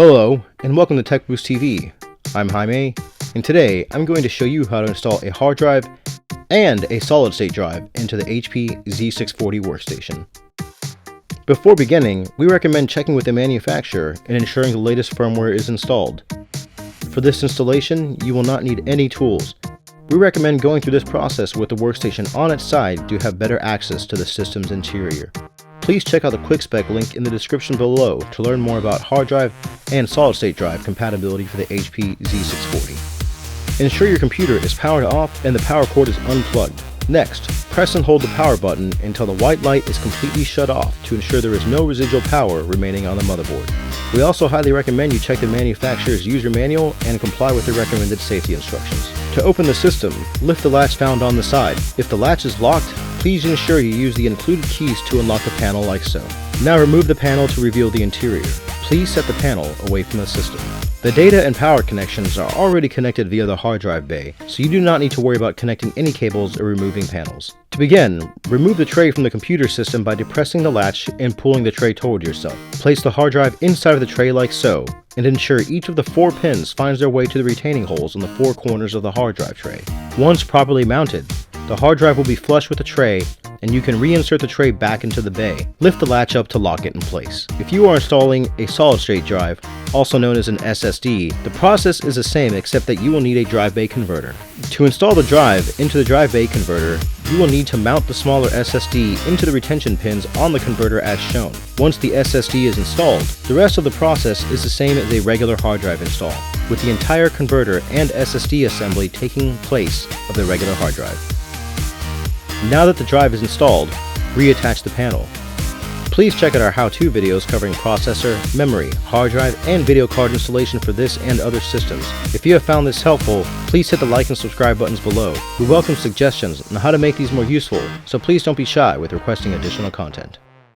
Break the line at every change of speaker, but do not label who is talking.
Hello, and welcome to TekBoost TV. I'm Jaime, and today I'm going to show you how to install a hard drive and a solid-state drive into the HP Z640 Workstation. Before beginning, we recommend checking with the manufacturer and ensuring the latest firmware is installed. For this installation, you will not need any tools. We recommend going through this process with the workstation on its side to have better access to the system's interior. Please check out the quick spec link in the description below to learn more about hard drive and solid-state drive compatibility for the HP Z640. Ensure your computer is powered off and the power cord is unplugged. Next, press and hold the power button until the white light is completely shut off to ensure there is no residual power remaining on the motherboard. We also highly recommend you check the manufacturer's user manual and comply with the recommended safety instructions. To open the system, lift the latch found on the side. If the latch is locked, please ensure you use the included keys to unlock the panel like so. Now remove the panel to reveal the interior. Please set the panel away from the system. The data and power connections are already connected via the hard drive bay, so you do not need to worry about connecting any cables or removing panels. To begin, remove the tray from the computer system by depressing the latch and pulling the tray toward yourself. Place the hard drive inside of the tray like so, and ensure each of the 4 pins finds their way to the retaining holes on the 4 corners of the hard drive tray. Once properly mounted, the hard drive will be flush with the tray, and you can reinsert the tray back into the bay. Lift the latch up to lock it in place. If you are installing a solid-state drive, also known as an SSD, the process is the same except that you will need a drive bay converter. To install the drive into the drive bay converter, you will need to mount the smaller SSD into the retention pins on the converter as shown. Once the SSD is installed, the rest of the process is the same as a regular hard drive install, with the entire converter and SSD assembly taking place of the regular hard drive. Now that the drive is installed, reattach the panel. Please check out our how-to videos covering processor, memory, hard drive, and video card installation for this and other systems. If you have found this helpful, please hit the like and subscribe buttons below. We welcome suggestions on how to make these more useful, so please don't be shy with requesting additional content.